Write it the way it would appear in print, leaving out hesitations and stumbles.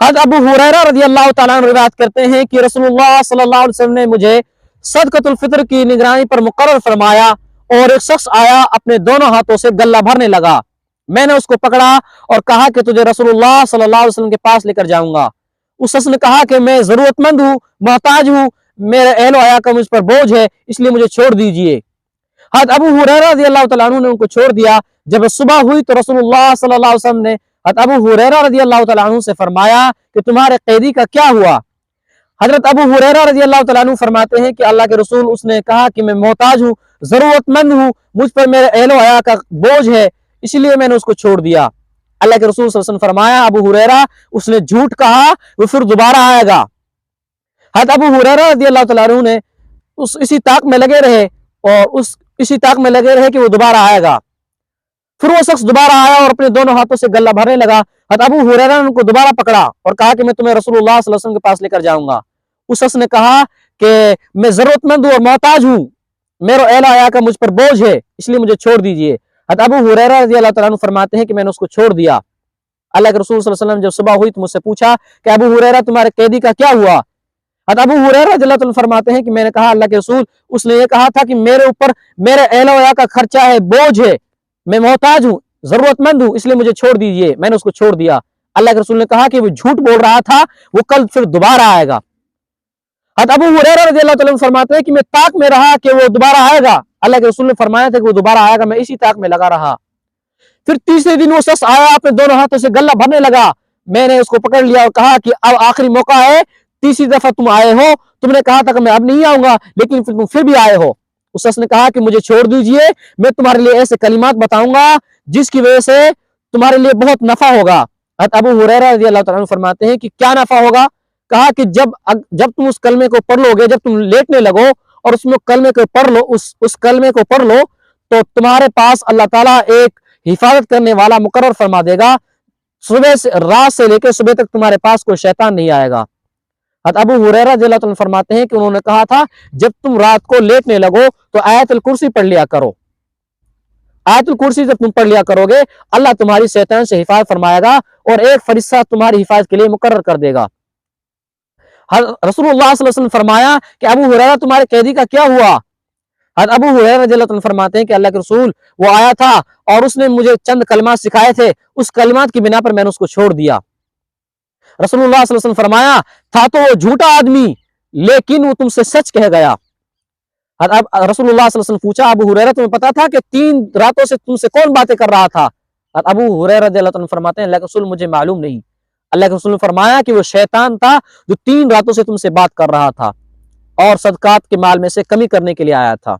حضرت ابو ہریرہ رضی اللہ تعالیٰ عنہ روایت کرتے ہیں کہ رسول اللہ صلی اللہ علیہ وسلم نے مجھے صدقۃ الفطر کی نگرانی پر مقرر فرمایا، اور ایک شخص آیا اپنے دونوں ہاتھوں سے غلہ بھرنے لگا۔ میں نے اس کو پکڑا اور کہا کہ تجھے رسول اللہ صلی اللہ علیہ وسلم کے پاس لے کر جاؤں گا۔ اس شخص نے کہا کہ میں ضرورت مند ہوں، محتاج ہوں، میرے اہل و عیال کا مجھ پر بوجھ ہے، اس لیے مجھے چھوڑ دیجئے۔ حضرت ابو ہریرہ رضی اللہ تعالیٰ عنہ نے ان کو چھوڑ دیا۔ جب صبح ہوئی تو رسول اللہ صلی اللہ علیہ وسلم نے حضرت ابو ہریرہ رضی اللہ تعالیٰ عنہ سے فرمایا کہ تمہارے قیدی کا کیا ہوا؟ حضرت ابو ہریرہ رضی اللہ تعالیٰ عنہ فرماتے ہیں کہ اللہ کے رسول، اس نے کہا کہ میں محتاج ہوں، ضرورت مند ہوں، مجھ پر میرے اہل و عیال کا بوجھ ہے، اس لیے میں نے اس کو چھوڑ دیا۔ اللہ کے رسول صلی اللہ علیہ وسلم فرمایا ابو ہریرہ، اس نے جھوٹ کہا، وہ پھر دوبارہ آئے گا۔ حضرت ابو ہریرہ رضی اللہ تعالیٰ عنہ نے اسی طاق میں لگے رہے، اور اسی طاق میں لگے رہے کہ وہ دوبارہ آئے گا۔ پھر وہ شخص دوبارہ آیا اور اپنے دونوں ہاتھوں سے غلہ بھرنے لگا۔ حضرت ابو ہریرہ نے ان کو دوبارہ پکڑا اور کہا کہ میں تمہیں رسول اللہ صلی اللہ علیہ وسلم کے پاس لے کر جاؤں گا۔ اس شخص نے کہا کہ میں ضرورت مند ہوں اور محتاج ہوں، میرے اہل عیال کا مجھ پر بوجھ ہے، اس لیے مجھے چھوڑ دیجئے۔ حضرت ابو ہریرہ رضی اللہ تعالیٰ عنہ فرماتے ہیں کہ میں نے اس کو چھوڑ دیا۔ اللہ کے رسول صلی اللہ علیہ وسلم جب صبح ہوئی تو مجھ سے پوچھا کہ ابو ہریرہ تمہارے قیدی کا کیا ہوا؟ حضرت ابو ہریرہ رضی اللہ تعالیٰ عنہ فرماتے ہیں کہ میں نے کہا اللہ کے رسول، اس نے یہ کہا تھا کہ میرے اوپر میرے اہل و عیال کا خرچہ ہے، بوجھ ہے، میں محتاج ہوں، ضرورت مند ہوں، اس لیے مجھے چھوڑ دیجئے۔ میں نے اس کو چھوڑ دیا۔ اللہ کے رسول نے کہا کہ وہ جھوٹ بول رہا تھا، وہ کل پھر دوبارہ آئے گا۔ حضرت ابو ہریرہ رضی اللہ تعالیٰ عنہ فرماتے ہیں کہ میں طاق میں رہا کہ وہ دوبارہ آئے گا۔ اللہ کے رسول نے فرمایا تھا کہ وہ دوبارہ آئے گا، میں اسی طاق میں لگا رہا۔ پھر تیسرے دن وہ شخص آیا، اپنے دونوں ہاتھوں سے غلہ بھرنے لگا۔ میں نے اس کو پکڑ لیا اور کہا کہ اب آخری موقع ہے، تیسری دفعہ تم آئے ہو، تم نے کہا تھا کہ میں اب نہیں آؤں گا، لیکن تم پھر بھی آئے ہو۔ اس شخص نے کہا کہ مجھے چھوڑ دیجئے، میں تمہارے لیے ایسے کلمات بتاؤں گا جس کی وجہ سے تمہارے لیے بہت نفع ہوگا۔ حضرت ابو ہریرہ رضی اللہ تعالیٰ عنہ فرماتے ہیں کہ کیا نفع ہوگا؟ کہا کہ جب تم اس کلمے کو پڑھ لو گے، جب تم لیٹنے لگو اور اس کلمے کو پڑھ لو، اس کلمے کو پڑھ لو، تو تمہارے پاس اللہ تعالیٰ ایک حفاظت کرنے والا مقرر فرما دے گا۔ رات سے لے کے صبح تک تمہارے پاس کوئی شیطان نہیں آئے گا۔ حضرت ابو ہریرہ رضی اللہ تعالیٰ عنہ فرماتے ہیں کہ انہوں نے کہا تھا جب تم رات کو لیٹنے لگو تو آیت الکرسی پڑھ لیا کرو۔ آیت الکرسی جب تم پڑھ لیا کرو گے، اللہ تمہاری شیطان سے حفاظت فرمائے گا اور ایک فرشتہ تمہاری حفاظت کے لیے مقرر کر دے گا۔ رسول اللہ صلی اللہ علیہ وسلم فرمایا کہ ابو ہریرہ تمہارے قیدی کا کیا ہوا؟ حضرت ابو ہریرہ رضی اللہ عنہ فرماتے ہیں کہ اللہ کے رسول، وہ آیا تھا اور اس نے مجھے چند کلمات سکھائے تھے، اس کلمات کی بنا پر میں نے اس کو چھوڑ دیا۔ رسول اللہ صلی اللہ علیہ وسلم فرمایا تھا تو وہ جھوٹا آدمی، لیکن وہ تم سے سچ کہہ گیا۔ رسول اللہ صلی اللہ علیہ وسلم پوچھا ابو ہریرہ تمہیں پتا تھا کہ 3 راتوں سے تم سے کون باتیں کر رہا تھا؟ ابو ہریرہ رضی اللہ عنہ فرماتے ہیں اللہ کے رسول مجھے معلوم نہیں۔ اللہ کے رسول نے فرمایا کہ وہ شیطان تھا جو 3 راتوں سے تم سے بات کر رہا تھا اور صدقات کے مال میں سے کمی کرنے کے لیے آیا تھا۔